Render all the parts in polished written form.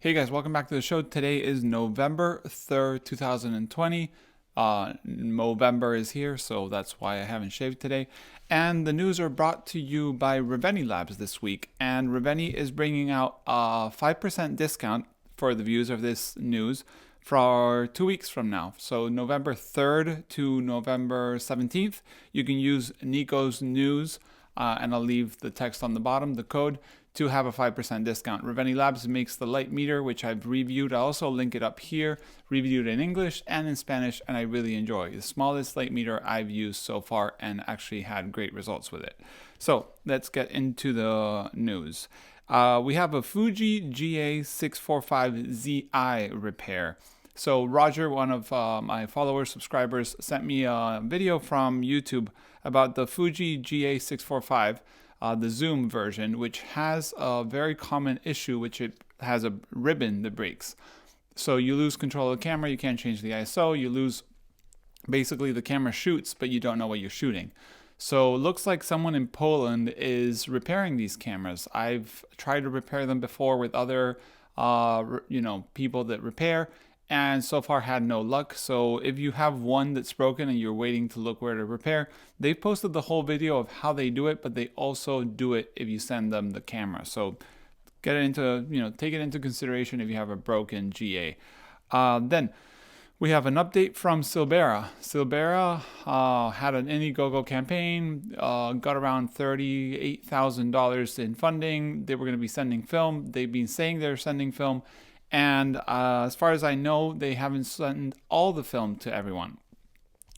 Hey guys, welcome back to the show. Today is November 3rd, 2020. November is here, so that's why I haven't shaved today. And the news are brought to you by Reveni Labs this week. And Reveni is bringing out a 5% discount for the viewers of this news for 2 weeks from now. So November 3rd to November 17th, you can use NICOSNEWS, and I'll leave the text on the bottom, the code, to have a 5% discount. Reveni Labs makes the light meter, which I've reviewed. I'll also link it up here, reviewed in English and in Spanish, and I really enjoy. The smallest light meter I've used so far and actually had great results with it. So let's get into the news. We have a Fuji GA645zi repair. So Roger, one of my followers, subscribers, sent me a video from YouTube about the Fuji GA645, the zoom version, which has a very common issue, which it has a ribbon that breaks. So you lose control of the camera, you can't change the ISO, you lose, basically the camera shoots, but you don't know what you're shooting. So it looks like someone in Poland is repairing these cameras. I've tried to repair them before with other, people that repair, and so far had no luck. So if you have one that's broken and you're waiting to look where to repair, they've posted the whole video of how they do it, but they also do it if you send them the camera. So get it into, take it into consideration if you have a broken GA. Then we have an update from Silberra. Silberra had an Indiegogo campaign, got around $38,000 in funding. They were going to be sending film. They've been saying they're sending film. And as far as I know, they haven't sent all the film to everyone.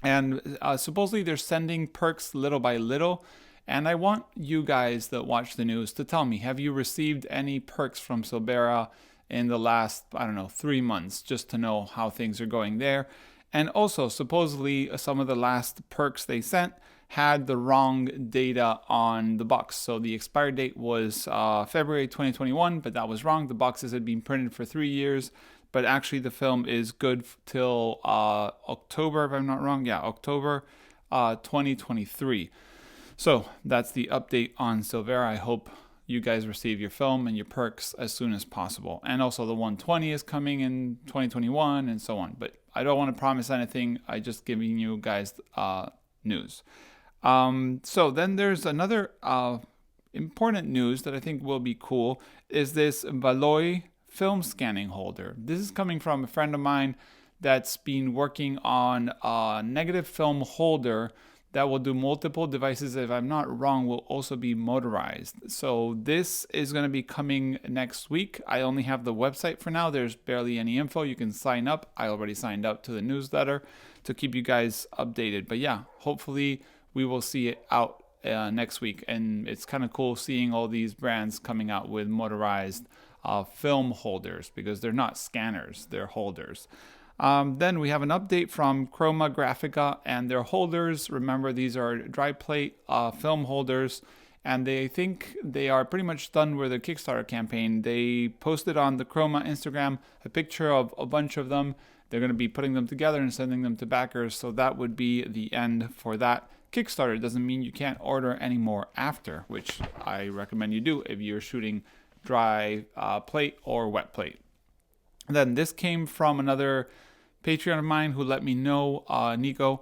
And supposedly they're sending perks little by little. And I want you guys that watch the news to tell me, have you received any perks from Silberra in the last, 3 months, just to know how things are going there? And also, supposedly some of the last perks they sent had the wrong data on the box. So the expired date was February 2021, but that was wrong. The boxes had been printed for 3 years, but actually the film is good till October, if I'm not wrong. Yeah, October 2023. So that's the update on Silberra. I hope you guys receive your film and your perks as soon as possible. And also the 120 is coming in 2021 and so on. But I don't want to promise anything. I just giving you guys news. So then there's another important news that I think will be cool, is this Valoi film scanning holder. This is coming from a friend of mine that's been working on a negative film holder that will do multiple devices. If I'm not wrong, will also be motorized. So this is going to be coming next week. I only have the website for now. There's barely any info. You can sign up. I already signed up to the newsletter to keep you guys updated. But yeah, hopefully we will see it out next week. And it's kind of cool seeing all these brands coming out with motorized film holders, because they're not scanners, they're holders. Then we have an update from ChromaGraphica and their holders. Remember, these are dry plate film holders, and they think they are pretty much done with the Kickstarter campaign. They posted on the Chroma Instagram a picture of a bunch of them. They're going to be putting them together and sending them to backers, so that would be the end for that Kickstarter. It doesn't mean you can't order any more after, which I recommend you do if you're shooting dry plate or wet plate. Then this came from another Patreon of mine who let me know, Nico.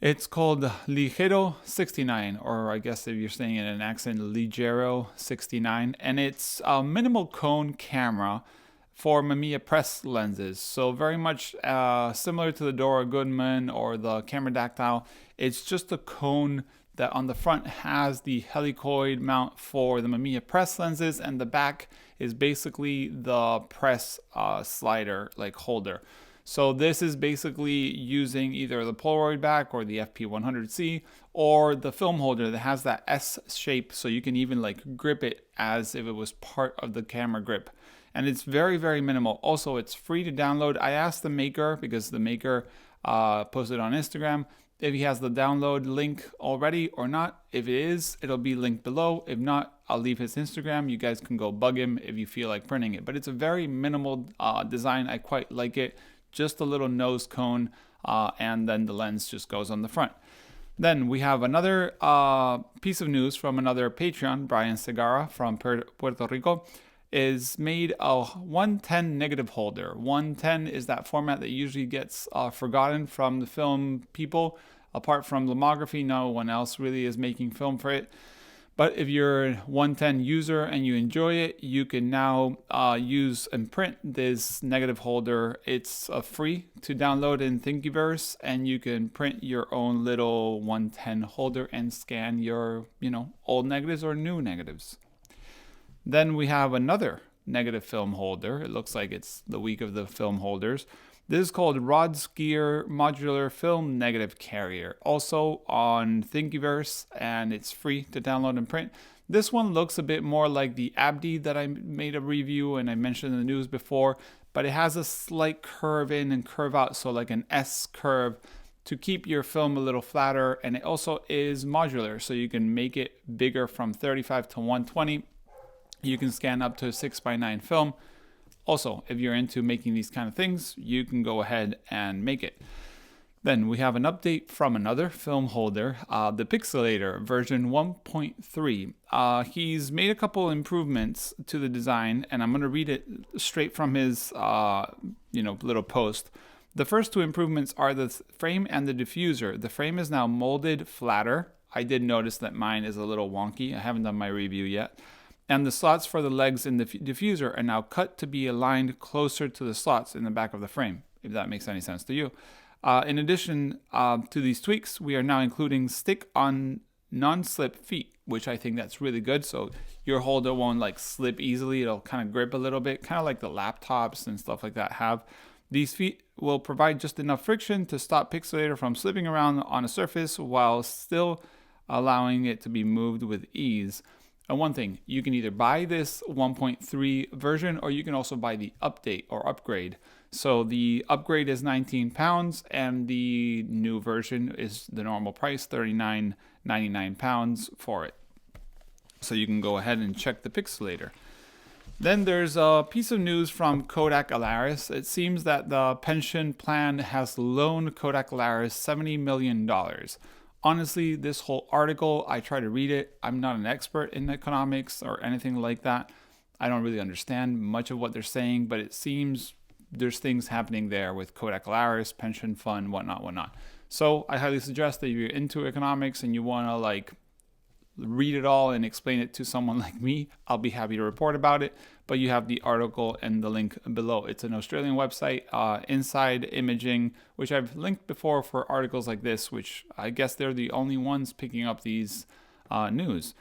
It's called Ligero 69, or I guess if you're saying it in an accent, Ligero 69, and it's a minimal cone camera for Mamiya press lenses. So very much similar to the Dora Goodman or the Camera Dactyl. It's just a cone that on the front has the helicoid mount for the Mamiya press lenses, and the back is basically the press slider like holder. So this is basically using either the Polaroid back or the FP100C or the film holder that has that S shape, so you can even like grip it as if it was part of the camera grip. And it's very, very minimal. Also, it's free to download. I asked the maker, because the maker posted on Instagram, if he has the download link already or not. If it is, it'll be linked below. If not, I'll leave his Instagram. You guys can go bug him if you feel like printing it. But it's a very minimal design. I quite like it. Just a little nose cone, and then the lens just goes on the front. Then we have another piece of news from another Patreon, Brian Segarra from Puerto Rico. is made a 110 negative holder. 110 is that format that usually gets forgotten from the film people. Apart from Lomography, no one else really is making film for it. But if you're a 110 user and you enjoy it, you can now use and print this negative holder. It's free to download in Thingiverse, and you can print your own little 110 holder and scan your, old negatives or new negatives. Then we have another negative film holder. It looks like it's the week of the film holders. This is called Rodsgear Modular Film Negative Carrier, also on Thingiverse, and it's free to download and print. This one looks a bit more like the Abdi that I made a review and I mentioned in the news before, but it has a slight curve in and curve out, so like an S curve to keep your film a little flatter, and it also is modular, so you can make it bigger from 35 to 120. You can scan up to a 6x9 film. Also, if you're into making these kind of things, you can go ahead and make it. Then we have an update from another film holder, the Pixl-latr version 1.3. He's made a couple improvements to the design, and I'm going to read it straight from his little post. The first two improvements are the frame and the diffuser. The frame is now molded flatter. I did notice that mine is a little wonky. I haven't done my review yet. And the slots for the legs in the diffuser are now cut to be aligned closer to the slots in the back of the frame, if that makes any sense to you. In addition to these tweaks, we are now including stick-on non-slip feet, which I think that's really good. So your holder won't slip easily. It'll kind of grip a little bit, kind of like the laptops and stuff like that have. These feet will provide just enough friction to stop Pixl-latr from slipping around on a surface while still allowing it to be moved with ease. And one thing, you can either buy this 1.3 version or you can also buy the update or upgrade. So the upgrade is £19 and the new version is the normal price, £39.99 for it. So you can go ahead and check the Pixl-latr. Then there's a piece of news from Kodak Alaris. It seems that the pension plan has loaned Kodak Alaris $70 million. Honestly, this whole article, I try to read it. I'm not an expert in economics or anything like that. I don't really understand much of what they're saying, but it seems there's things happening there with Kodak Alaris, pension fund, whatnot. So I highly suggest that if you're into economics and you want to read it all and explain it to someone like me, I'll be happy to report about it. But you have the article and the link below. It's an Australian website, Inside Imaging, which I've linked before for articles like this, which I guess they're the only ones picking up these news.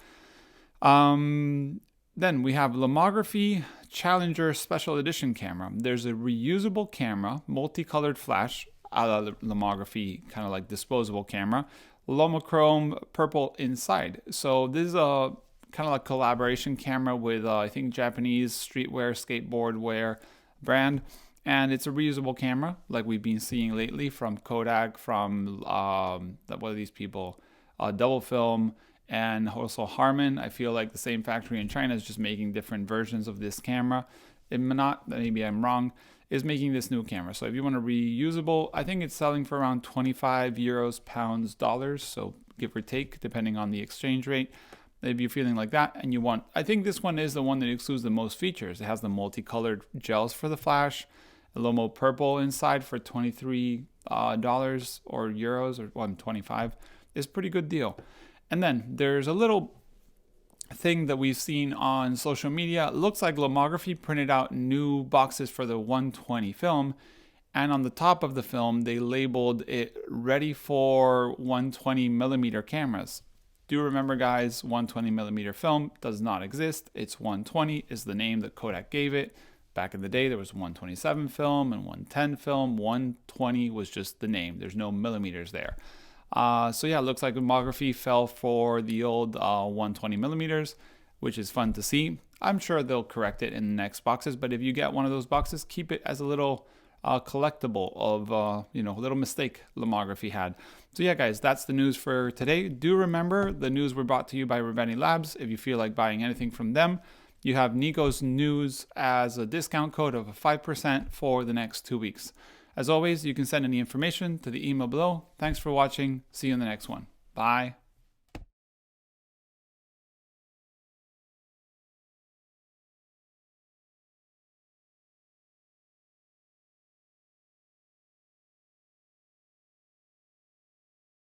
Then we have Lomography Challenger Special Edition camera. There's a reusable camera, multicolored flash, a la Lomography, kind of like disposable camera, Lomochrome purple inside. So this is a kind of like collaboration camera with I think Japanese streetwear, skateboard wear brand, and it's a reusable camera like we've been seeing lately from Kodak, from what are these people, Double Film, and also Harman. I feel like the same factory in China is just making different versions of this camera. It may not, maybe I'm wrong, is making this new camera. So if you want a reusable, I think it's selling for around 25 euros, pounds, dollars, so give or take depending on the exchange rate. If you're feeling like that and you want, I think this one is the one that includes the most features. It has the multicolored gels for the flash, a Lomo purple inside for $23 or euros, or 125 is a pretty good deal. And then there's a little thing that we've seen on social media. It looks like Lomography printed out new boxes for the 120 film, and on the top of the film they labeled it ready for 120 millimeter cameras. Do remember, guys, 120 millimeter film does not exist. It's 120 is the name that Kodak gave it. Back in the day there was 127 film and 110 film. 120 was just the name. There's no millimeters there. So yeah, it looks like Lomography fell for the old 120 millimeters, which is fun to see. I'm sure they'll correct it in the next boxes, but if you get one of those boxes, keep it as a little collectible of, a little mistake Lomography had. So yeah, guys, that's the news for today. Do remember, the news were brought to you by Reveni Labs. If you feel like buying anything from them, you have NICOSNEWS as a discount code of 5% for the next 2 weeks. As always, you can send any information to the email below. Thanks for watching. See you in the next one. Bye.